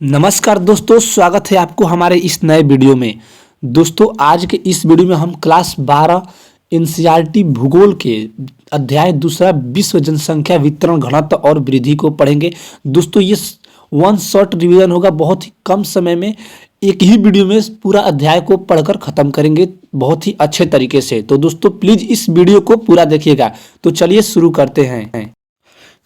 नमस्कार दोस्तों, स्वागत है आपको हमारे इस नए वीडियो में। दोस्तों, आज के इस वीडियो में हम क्लास 12 एनसीईआरटी भूगोल के अध्याय दूसरा विश्व जनसंख्या वितरण घनत्व और वृद्धि को पढ़ेंगे। दोस्तों, ये वन शॉट रिवीजन होगा, बहुत ही कम समय में एक ही वीडियो में पूरा अध्याय को पढ़कर खत्म करेंगे बहुत ही अच्छे तरीके से। तो दोस्तों, प्लीज इस वीडियो को पूरा देखिएगा। तो चलिए शुरू करते हैं।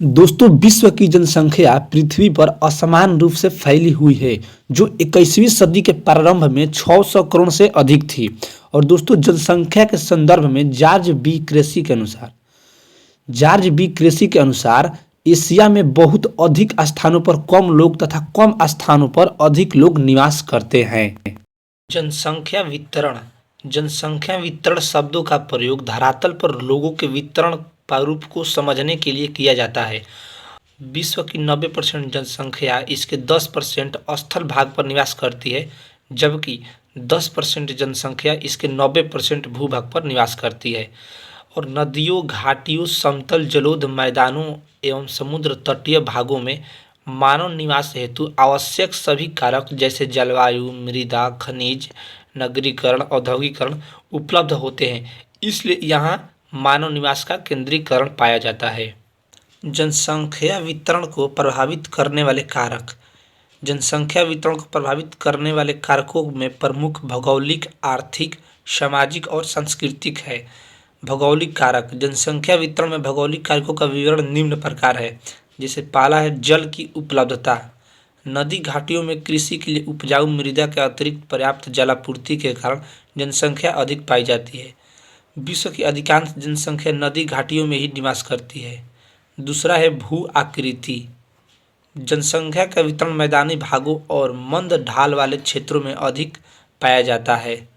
दोस्तों, विश्व की जनसंख्या पृथ्वी पर असमान रूप से फैली हुई है, जो 21वीं सदी के प्रारंभ में 600 करोड़ से अधिक थी। और दोस्तों, जनसंख्या के संदर्भ में जॉर्ज बी क्रेसी के अनुसार एशिया में बहुत अधिक स्थानों पर कम लोग तथा कम स्थानों पर अधिक लोग निवास करते हैं। जनसंख्या वितरण शब्दों का प्रयोग धरातल पर लोगों के वितरण प्रारूप को समझने के लिए किया जाता है। विश्व की 90% जनसंख्या इसके 10% स्थल भाग पर निवास करती है, जबकि 10% जनसंख्या इसके 90% भूभाग पर निवास करती है। और नदियों, घाटियों, समतल जलोढ़ मैदानों एवं समुद्र तटीय भागों में मानव निवास हेतु आवश्यक सभी कारक जैसे जलवायु, मृदा, खनिज, नगरीकरण, औद्योगिकरण उपलब्ध होते हैं। इसलिए यहाँ मानव निवास का केंद्रीकरण पाया जाता है। जनसंख्या वितरण को प्रभावित करने वाले कारक। जनसंख्या वितरण को प्रभावित करने वाले कारकों में प्रमुख भौगोलिक, आर्थिक, सामाजिक और सांस्कृतिक है। भौगोलिक कारक। जनसंख्या वितरण में भौगोलिक कारकों का विवरण निम्न प्रकार है। जैसे पहला है जल की उपलब्धता। नदी घाटियों में कृषि के लिए उपजाऊ मृदा के अतिरिक्त पर्याप्त जलापूर्ति के कारण जनसंख्या अधिक पाई जाती है। विश्व की अधिकांश जनसंख्या नदी घाटियों में ही निवास करती है। दूसरा है भू आकृति। जनसंख्या का वितरण मैदानी भागों और मंद ढाल वाले क्षेत्रों में अधिक पाया जाता है।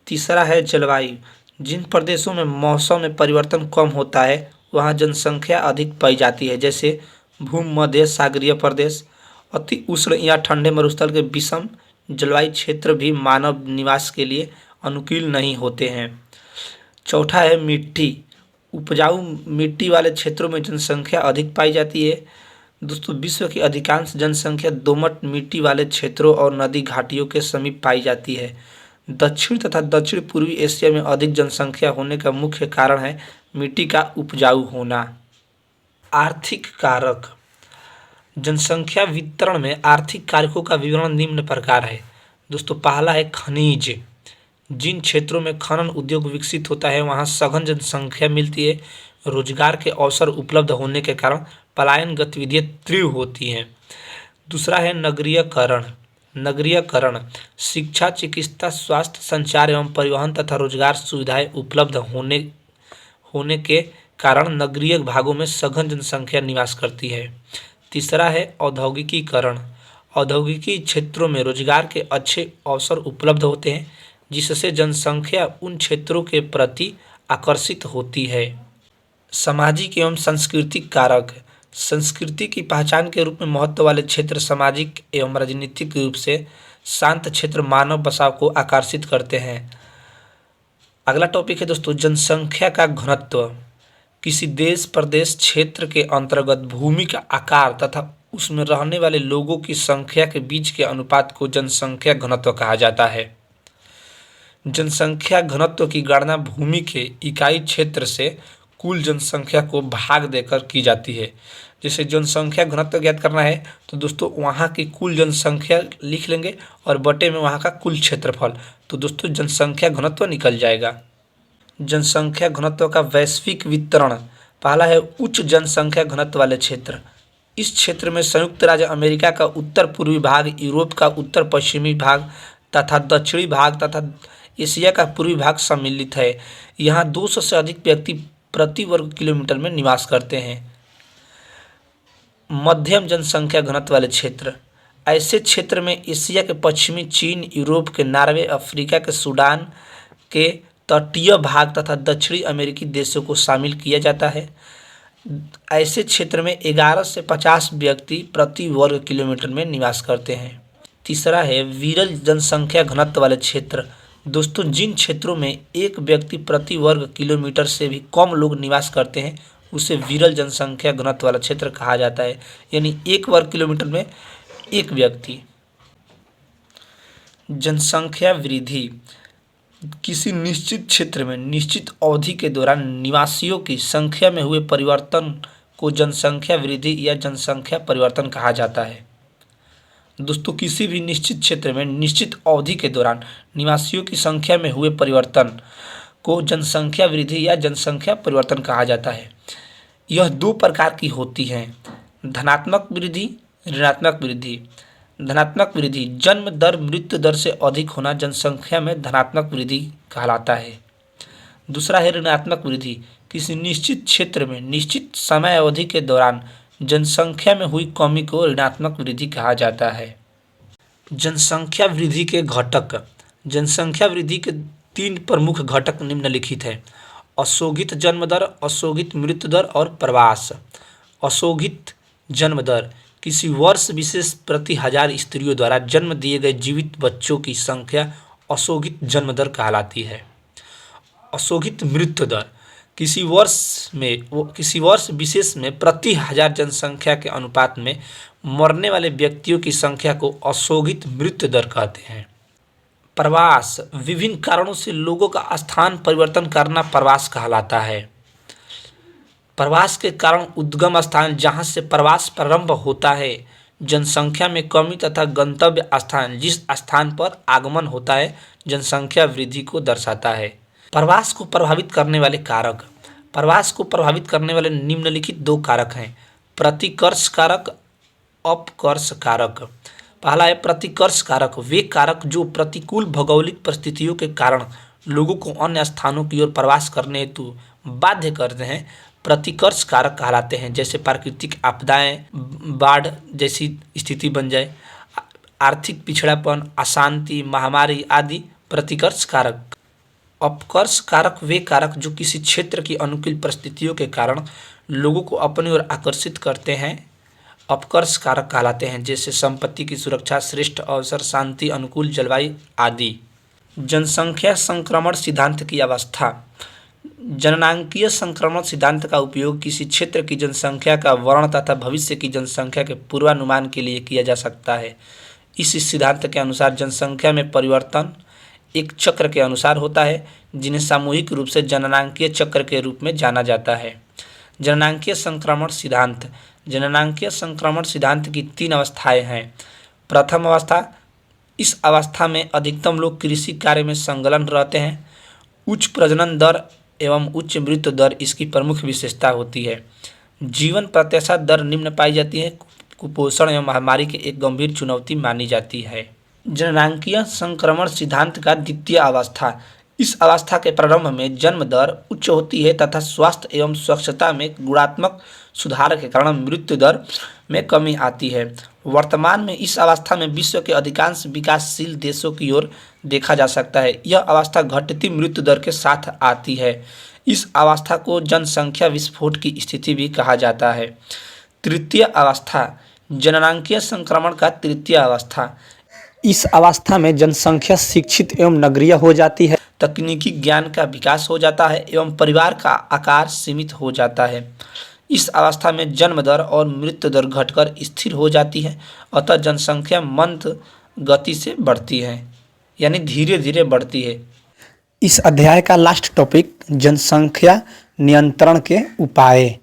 तीसरा है जलवायु। जिन प्रदेशों में मौसम में परिवर्तन कम होता है वहाँ जनसंख्या अधिक पाई जाती है, जैसे भूमध्य सागरीय प्रदेश। अति उष्ण या ठंडे मरुस्थल के विषम जलवायु क्षेत्र भी मानव निवास के लिए अनुकूल नहीं होते हैं। चौथा है मिट्टी। उपजाऊ मिट्टी वाले क्षेत्रों में जनसंख्या अधिक पाई जाती है। दोस्तों, विश्व की अधिकांश जनसंख्या दोमट मिट्टी वाले क्षेत्रों और नदी घाटियों के समीप पाई जाती है। दक्षिण तथा दक्षिण पूर्वी एशिया में अधिक जनसंख्या होने का मुख्य कारण है मिट्टी का उपजाऊ होना। आर्थिक कारक। जनसंख्या वितरण में आर्थिक कारकों का विवरण निम्न प्रकार है। दोस्तों, पहला है खनिज। जिन क्षेत्रों में खनन उद्योग विकसित होता है वहाँ सघन जनसंख्या मिलती है। रोजगार के अवसर उपलब्ध होने के कारण पलायन गतिविधियाँ तीव्र होती हैं। दूसरा है नगरीयकरण। शिक्षा, चिकित्सा, स्वास्थ्य, संचार एवं परिवहन तथा रोजगार सुविधाएं उपलब्ध होने के कारण नगरीय भागों में सघन जनसंख्या निवास करती है। तीसरा है औद्योगिकीकरण। औद्योगिकी क्षेत्रों में रोजगार के अच्छे अवसर उपलब्ध होते हैं, जिससे जनसंख्या उन क्षेत्रों के प्रति आकर्षित होती है। सामाजिक एवं सांस्कृतिक कारक। संस्कृति की पहचान के रूप में महत्व वाले क्षेत्र सामाजिक एवं राजनीतिक रूप से शांत क्षेत्र मानव बसाव को आकर्षित करते हैं। अगला टॉपिक है दोस्तों जनसंख्या का घनत्व। किसी देश, प्रदेश, क्षेत्र के अंतर्गत भूमि का आकार तथा उसमें रहने वाले लोगों की संख्या के बीच के अनुपात को जनसंख्या घनत्व कहा जाता है। जनसंख्या घनत्व की गणना भूमि के इकाई क्षेत्र से कुल जनसंख्या को भाग देकर की जाती है। जैसे जनसंख्या घनत्व ज्ञात करना है तो दोस्तों वहाँ की कुल जनसंख्या लिख लेंगे और बटे में वहाँ का कुल क्षेत्रफल, तो दोस्तों जनसंख्या घनत्व निकल जाएगा। जनसंख्या घनत्व का वैश्विक वितरण। पहला है उच्च जनसंख्या घनत्व वाले क्षेत्र। इस क्षेत्र में संयुक्त राज्य अमेरिका का उत्तर पूर्वी भाग, यूरोप का उत्तर पश्चिमी भाग तथा दक्षिणी भाग तथा एशिया का पूर्वी भाग सम्मिलित है। यहाँ 200 से अधिक व्यक्ति प्रति वर्ग किलोमीटर में निवास करते हैं। मध्यम जनसंख्या घनत्व वाले क्षेत्र। ऐसे क्षेत्र में एशिया के पश्चिमी चीन, यूरोप के नॉर्वे, अफ्रीका के सूडान के तटीय भाग तथा दक्षिणी अमेरिकी देशों को शामिल किया जाता है। ऐसे क्षेत्र में 11 से 50 व्यक्ति प्रति वर्ग किलोमीटर में निवास करते हैं। तीसरा है विरल जनसंख्या घनत्व वाले क्षेत्र। दोस्तों, जिन क्षेत्रों में एक व्यक्ति प्रति वर्ग किलोमीटर से भी कम लोग निवास करते हैं उसे विरल जनसंख्या घनत्व वाला क्षेत्र कहा जाता है, यानी 1 वर्ग किलोमीटर में 1 व्यक्ति। जनसंख्या वृद्धि किसी निश्चित क्षेत्र में निश्चित अवधि के दौरान निवासियों की संख्या में हुए परिवर्तन को जनसंख्या वृद्धि या जनसंख्या परिवर्तन कहा जाता है। दोस्तों, किसी भी निश्चित क्षेत्र में निश्चित अवधि के दौरान निवासियों की संख्या में हुए परिवर्तन को जनसंख्या वृद्धि या जनसंख्या परिवर्तन कहा जाता है। यह 2 प्रकार की होती है, धनात्मक वृद्धि, ऋणात्मक वृद्धि। धनात्मक वृद्धि जन्म दर मृत्यु दर से अधिक होना जनसंख्या में धनात्मक वृद्धि कहलाता है। दूसरा है ऋणात्मक वृद्धि, किसी निश्चित क्षेत्र में निश्चित समय अवधि के दौरान जनसंख्या में हुई कमी को ऋणात्मक वृद्धि कहा जाता है। जनसंख्या वृद्धि के घटक। जनसंख्या वृद्धि के 3 प्रमुख घटक निम्नलिखित हैं: अशोगित जन्म दर, अशोगित मृत्यु दर और प्रवास। अशोगित जन्म दर किसी वर्ष विशेष प्रति 1000 स्त्रियों द्वारा जन्म दिए गए जीवित बच्चों की संख्या अशोगित जन्म दर कहलाती है। अशोगित मृत्यु दर किसी वर्ष विशेष में प्रति 1000 जनसंख्या के अनुपात में मरने वाले व्यक्तियों की संख्या को अशोगित मृत्यु दर कहते हैं। प्रवास विभिन्न कारणों से लोगों का स्थान परिवर्तन करना प्रवास कहलाता है। प्रवास के कारण उद्गम स्थान जहाँ से प्रवास प्रारंभ होता है, जनसंख्या में कमी तथा गंतव्य स्थान जिस स्थान पर आगमन होता है, जनसंख्या वृद्धि को दर्शाता है। प्रवास को प्रभावित करने वाले कारक। प्रवास को प्रभावित करने वाले निम्नलिखित 2 कारक हैं: प्रतिकर्ष कारक, अपकर्ष कारक। पहला है प्रतिकर्ष कारक, वे कारक जो प्रतिकूल भौगोलिक परिस्थितियों के कारण लोगों को अन्य स्थानों की ओर प्रवास करने हेतु बाध्य करते हैं, प्रतिकर्ष कारक कहलाते हैं। जैसे प्राकृतिक आपदाएं, बाढ़ जैसी स्थिति बन जाए, आर्थिक पिछड़ापन, अशांति, महामारी आदि प्रतिकर्ष कारक। अपकर्ष कारक वे कारक जो किसी क्षेत्र की अनुकूल परिस्थितियों के कारण लोगों को अपनी ओर आकर्षित करते हैं, अपकर्ष कारक कहलाते हैं। जैसे संपत्ति की सुरक्षा, श्रेष्ठ अवसर, शांति, अनुकूल जलवायु आदि। जनसंख्या संक्रमण सिद्धांत की अवस्था। जननांकीय संक्रमण सिद्धांत का उपयोग किसी क्षेत्र की जनसंख्या का वर्णन तथा भविष्य की जनसंख्या के पूर्वानुमान के लिए किया जा सकता है। इस सिद्धांत के अनुसार जनसंख्या में परिवर्तन एक चक्र के अनुसार होता है, जिन्हें सामूहिक रूप से जननांकीय चक्र के रूप में जाना जाता है। जननांकीय संक्रमण सिद्धांत। जननांकीय संक्रमण सिद्धांत की 3 अवस्थाएं हैं। प्रथम अवस्था, इस अवस्था में अधिकतम लोग कृषि कार्य में संलग्न रहते हैं। उच्च प्रजनन दर एवं उच्च मृत्यु दर इसकी प्रमुख विशेषता होती है। जीवन प्रत्याशा दर निम्न पाई जाती है। कुपोषण एवं महामारी की एक गंभीर चुनौती मानी जाती है। जननांकीय संक्रमण सिद्धांत का द्वितीय अवस्था। इस अवस्था के प्रारंभ में जन्म दर उच्च होती है तथा स्वास्थ्य एवं स्वच्छता में गुणात्मक सुधार के कारण मृत्यु दर में कमी आती है। वर्तमान में इस अवस्था में विश्व के अधिकांश विकासशील देशों की ओर देखा जा सकता है। यह अवस्था घटती मृत्यु दर के साथ आती है। इस अवस्था को जनसंख्या विस्फोट की स्थिति भी कहा जाता है। तृतीय अवस्था, जननांकीय संक्रमण का तृतीय अवस्था। इस अवस्था में जनसंख्या शिक्षित एवं नगरीय हो जाती है, तकनीकी ज्ञान का विकास हो जाता है एवं परिवार का आकार सीमित हो जाता है। इस अवस्था में जन्म दर और मृत्यु दर घटकर स्थिर हो जाती है, अतः जनसंख्या मंद गति से बढ़ती है, यानी धीरे धीरे बढ़ती है। इस अध्याय का लास्ट टॉपिक जनसंख्या नियंत्रण के उपाय।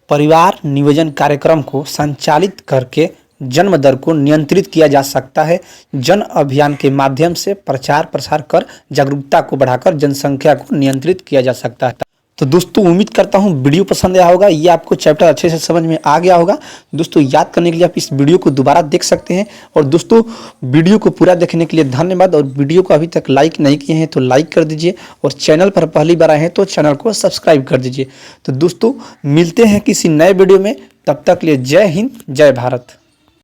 परिवार नियोजन कार्यक्रम को संचालित करके जन्म दर को नियंत्रित किया जा सकता है। जन अभियान के माध्यम से प्रचार प्रसार कर जागरूकता को बढ़ाकर जनसंख्या को नियंत्रित किया जा सकता है। तो दोस्तों, उम्मीद करता हूँ वीडियो पसंद आया होगा, ये आपको चैप्टर अच्छे से समझ में आ गया होगा। दोस्तों, याद करने के लिए आप इस वीडियो को दोबारा देख सकते हैं। और दोस्तों, वीडियो को पूरा देखने के लिए धन्यवाद। और वीडियो को अभी तक लाइक नहीं किए हैं तो लाइक कर दीजिए, और चैनल पर पहली बार आए हैं तो चैनल को सब्सक्राइब कर दीजिए। तो दोस्तों, मिलते हैं किसी नए वीडियो में, तब तक के लिए जय हिंद, जय भारत।